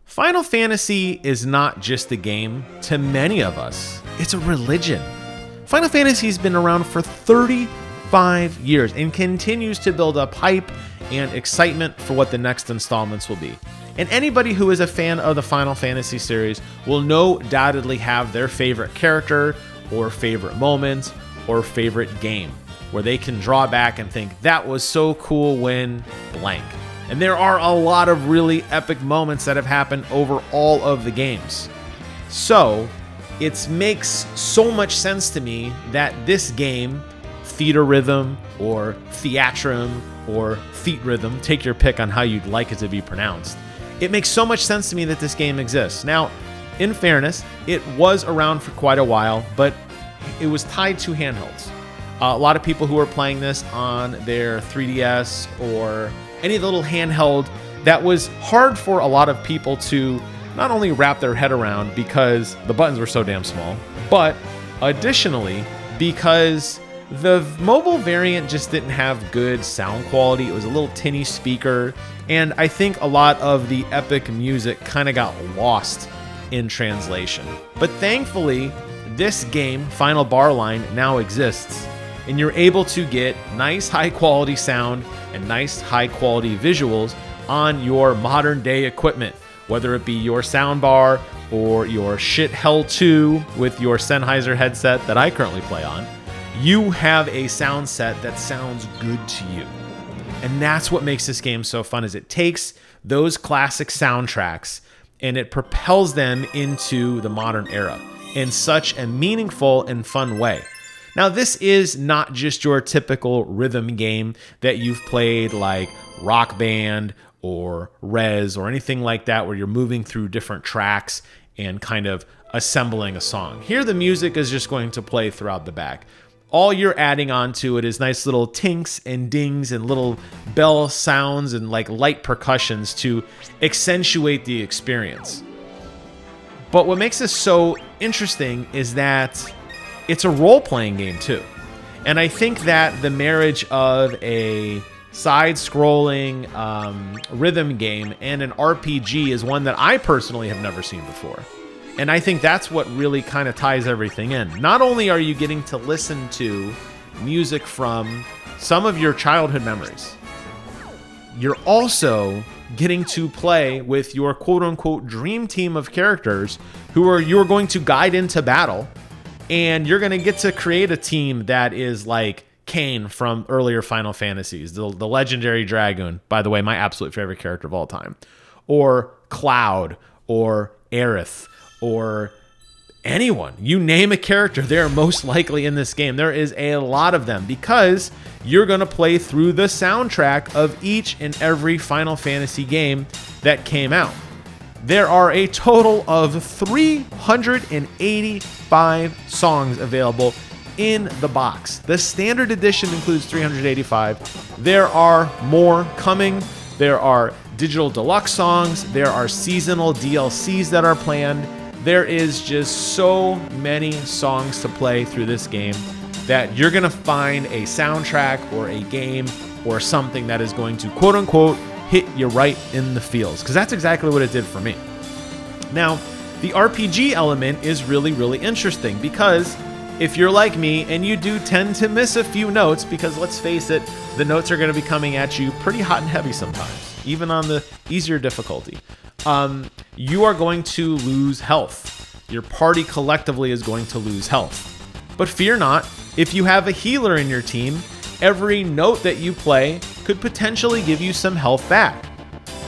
Final Fantasy is not just a game. To many of us, it's a religion. Final Fantasy's been around for 35 years and continues to build up hype and excitement for what the next installments will be. And anybody who is a fan of the Final Fantasy series will no doubtedly have their favorite character or favorite moment or favorite game where they can draw back and think, that was so cool when blank. And there are a lot of really epic moments that have happened over all of the games. So it makes so much sense to me that this game, Theatrhythm or Theatrhythm or Theatrhythm, take your pick on how you'd like it to be pronounced. It makes so much sense to me that this game exists. Now, in fairness, it was around for quite a while, but it was tied to handhelds. A lot of people who are playing this on their 3DS or any little handheld, that was hard for a lot of people to not only wrap their head around because the buttons were so damn small, but additionally because the mobile variant just didn't have good sound quality. It was a little tinny speaker, and I think a lot of the epic music kind of got lost in translation. But thankfully, this game, Final Bar Line, now exists, and you're able to get nice high quality sound and nice high quality visuals on your modern day equipment, whether it be your soundbar or your shit Hell 2 with your Sennheiser headset that I currently play on. You have a sound set that sounds good to you. And that's what makes this game so fun, is it takes those classic soundtracks and it propels them into the modern era in such a meaningful and fun way. Now, this is not just your typical rhythm game that you've played like Rock Band or Rez or anything like that, where you're moving through different tracks and kind of assembling a song. Here, the music is just going to play throughout the back. All you're adding onto it is nice little tinks and dings and little bell sounds and like light percussions to accentuate the experience. But what makes this so interesting is that it's a role-playing game too. And I think that the marriage of a side-scrolling rhythm game and an RPG is one that I personally have never seen before. And I think that's what really kind of ties everything in. Not only are you getting to listen to music from some of your childhood memories, you're also getting to play with your quote-unquote dream team of characters you're going to guide into battle. And you're going to get to create a team that is like Kain from earlier Final Fantasies, the legendary Dragoon, by the way, my absolute favorite character of all time, or Cloud, or Aerith, or anyone. You name a character, they're most likely in this game. There is a lot of them because you're going to play through the soundtrack of each and every Final Fantasy game that came out. There are a total of 385 songs available in the box. The standard edition includes 385. There are more coming. There are digital deluxe songs. There are seasonal DLCs that are planned. There is just so many songs to play through this game that you're going to find a soundtrack or a game or something that is going to quote unquote hit you right in the feels, because that's exactly what it did for me. Now, the RPG element is really, really interesting because if you're like me and you do tend to miss a few notes, because let's face it, the notes are going to be coming at you pretty hot and heavy sometimes, even on the easier difficulty, you are going to lose health. Your party collectively is going to lose health. But fear not, if you have a healer in your team, every note that you play could potentially give you some health back.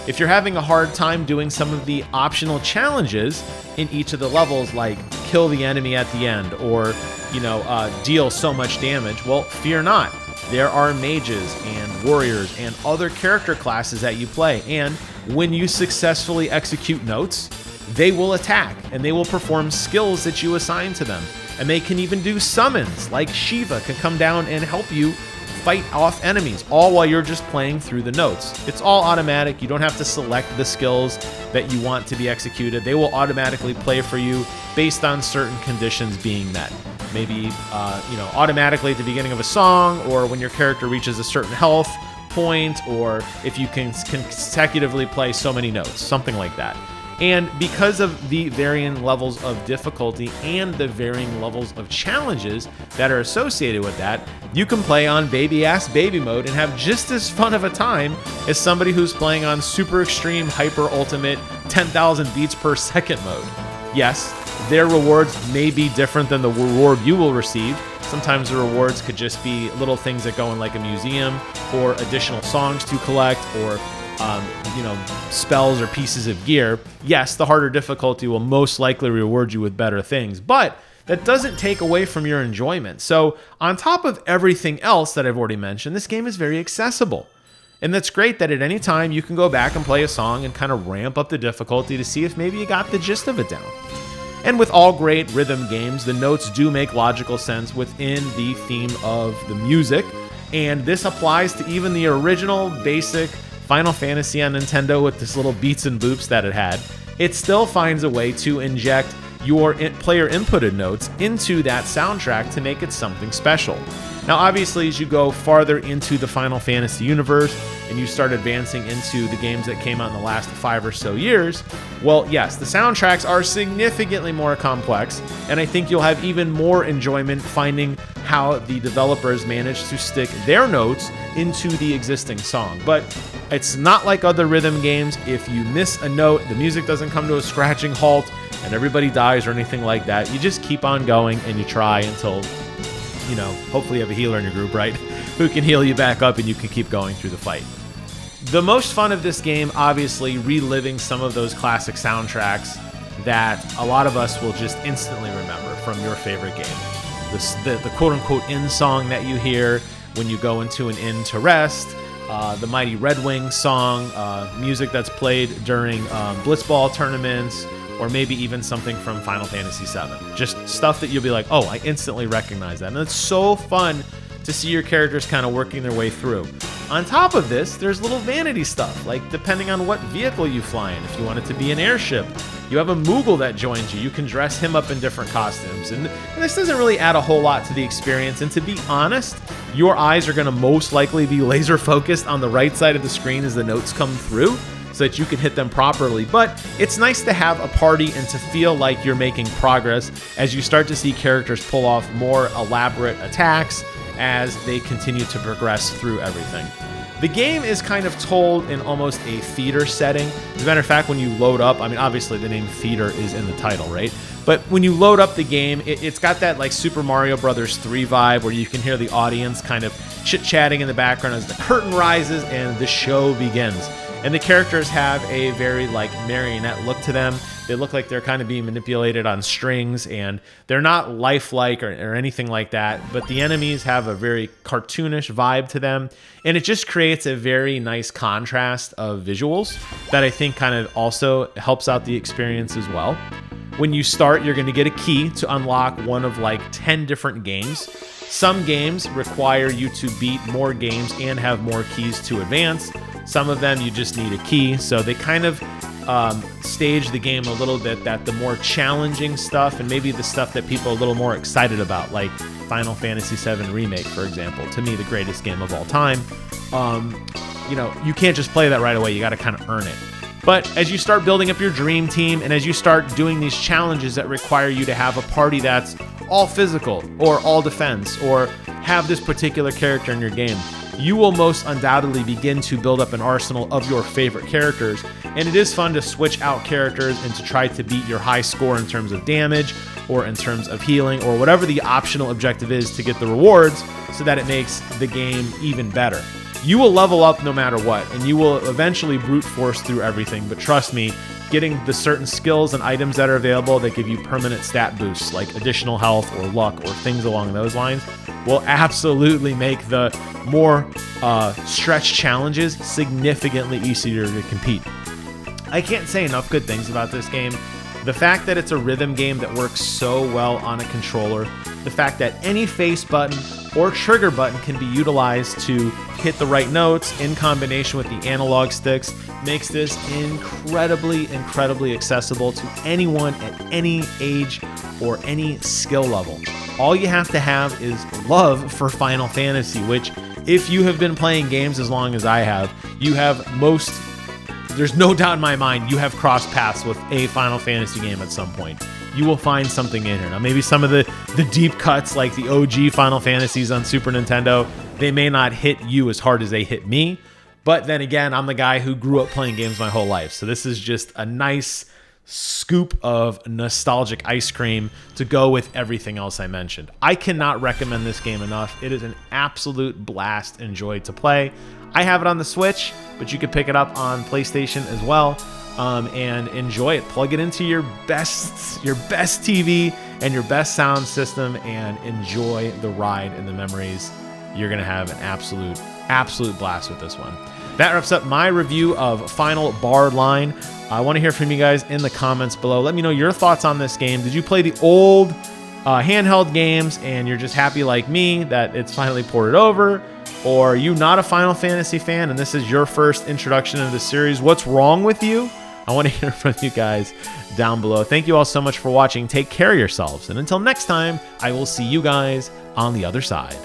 If you're having a hard time doing some of the optional challenges in each of the levels, like kill the enemy at the end or, deal so much damage, well, fear not. There are mages and warriors and other character classes that you play. And when you successfully execute notes, they will attack and they will perform skills that you assign to them. And they can even do summons, like Shiva can come down and help you fight off enemies, all while you're just playing through the notes. It's all automatic. You don't have to select the skills that you want to be executed. They will automatically play for you based on certain conditions being met. Maybe, automatically at the beginning of a song, or when your character reaches a certain health point, or if you can consecutively play so many notes, something like that. And because of the varying levels of difficulty and the varying levels of challenges that are associated with that, you can play on baby-ass baby mode and have just as fun of a time as somebody who's playing on super extreme, hyper ultimate, 10,000 beats per second mode. Yes, their rewards may be different than the reward you will receive. Sometimes the rewards could just be little things that go in like a museum, or additional songs to collect, or spells or pieces of gear. Yes, the harder difficulty will most likely reward you with better things, but that doesn't take away from your enjoyment. So on top of everything else that I've already mentioned, this game is very accessible. And that's great that at any time you can go back and play a song and kind of ramp up the difficulty to see if maybe you got the gist of it down. And with all great rhythm games, the notes do make logical sense within the theme of the music. And this applies to even the original basic Final Fantasy on Nintendo with this little beats and boops that it had. It still finds a way to inject your player inputted notes into that soundtrack to make it something special. Now, obviously, as you go farther into the Final Fantasy universe and you start advancing into the games that came out in the last 5 or so years, well, yes, the soundtracks are significantly more complex, and I think you'll have even more enjoyment finding how the developers managed to stick their notes into the existing song. But it's not like other rhythm games. If you miss a note, the music doesn't come to a scratching halt and everybody dies or anything like that. You just keep on going and you try until, hopefully you have a healer in your group, right? Who can heal you back up and you can keep going through the fight. The most fun of this game, obviously, reliving some of those classic soundtracks that a lot of us will just instantly remember from your favorite game. The quote-unquote inn song that you hear when you go into an inn to rest, the Mighty Red Wings song, music that's played during Blitzball tournaments, or maybe even something from Final Fantasy VII. Just stuff that you'll be like, oh, I instantly recognize that. And it's so fun to see your characters kind of working their way through. On top of this, there's little vanity stuff, like depending on what vehicle you fly in. If you want it to be an airship, you have a Moogle that joins you. You can dress him up in different costumes. And this doesn't really add a whole lot to the experience. And to be honest, your eyes are going to most likely be laser focused on the right side of the screen as the notes come through, so that you can hit them properly. But it's nice to have a party and to feel like you're making progress as you start to see characters pull off more elaborate attacks as they continue to progress through everything. The game is kind of told in almost a theater setting. As a matter of fact, when you load up, obviously the name theater is in the title, right? But when you load up the game, it's got that like Super Mario Brothers 3 vibe where you can hear the audience kind of chit-chatting in the background as the curtain rises and the show begins. And the characters have a very like marionette look to them. They look like they're kind of being manipulated on strings, and they're not lifelike or anything like that. But the enemies have a very cartoonish vibe to them. And it just creates a very nice contrast of visuals that I think kind of also helps out the experience as well. When you start, you're going to get a key to unlock one of like 10 different games. Some games require you to beat more games and have more keys to advance. Some of them you just need a key, so they kind of stage the game a little bit that the more challenging stuff and maybe the stuff that people are a little more excited about, like Final Fantasy VII Remake, for example, to me the greatest game of all time, you can't just play that right away. You got to kind of earn it. But as you start building up your dream team and as you start doing these challenges that require you to have a party that's all physical or all defense or have this particular character in your game, you will most undoubtedly begin to build up an arsenal of your favorite characters. And it is fun to switch out characters and to try to beat your high score in terms of damage or in terms of healing or whatever the optional objective is to get the rewards so that it makes the game even better. You will level up no matter what, and you will eventually brute force through everything. But trust me, getting the certain skills and items that are available that give you permanent stat boosts, like additional health or luck or things along those lines, will absolutely make the more stretch challenges significantly easier to compete. I can't say enough good things about this game. The fact that it's a rhythm game that works so well on a controller, the fact that any face button or trigger button can be utilized to hit the right notes in combination with the analog sticks makes this incredibly accessible to anyone at any age or any skill level. All you have to have is love for Final Fantasy, which if you have been playing games as long as I have, you have most there's no doubt in my mind you have crossed paths with a Final Fantasy game at some point. You will find something in here. Now, maybe some of the deep cuts, like the OG Final Fantasies on Super Nintendo, they may not hit you as hard as they hit me. But then again, I'm the guy who grew up playing games my whole life. So this is just a nice scoop of nostalgic ice cream to go with everything else I mentioned. I cannot recommend this game enough. It is an absolute blast and joy to play. I have it on the Switch, but you can pick it up on PlayStation as well. And enjoy it. Plug it into your best TV and your best sound system and enjoy the ride and the memories. You're going to have an absolute blast with this one. That wraps up my review of Final Barred Line. I want to hear from you guys in the comments below. Let me know your thoughts on this game. Did you play the old handheld games and you're just happy like me that it's finally ported over? Or are you not a Final Fantasy fan and this is your first introduction into the series? What's wrong with you? I want to hear from you guys down below. Thank you all so much for watching. Take care of yourselves. And until next time, I will see you guys on the other side.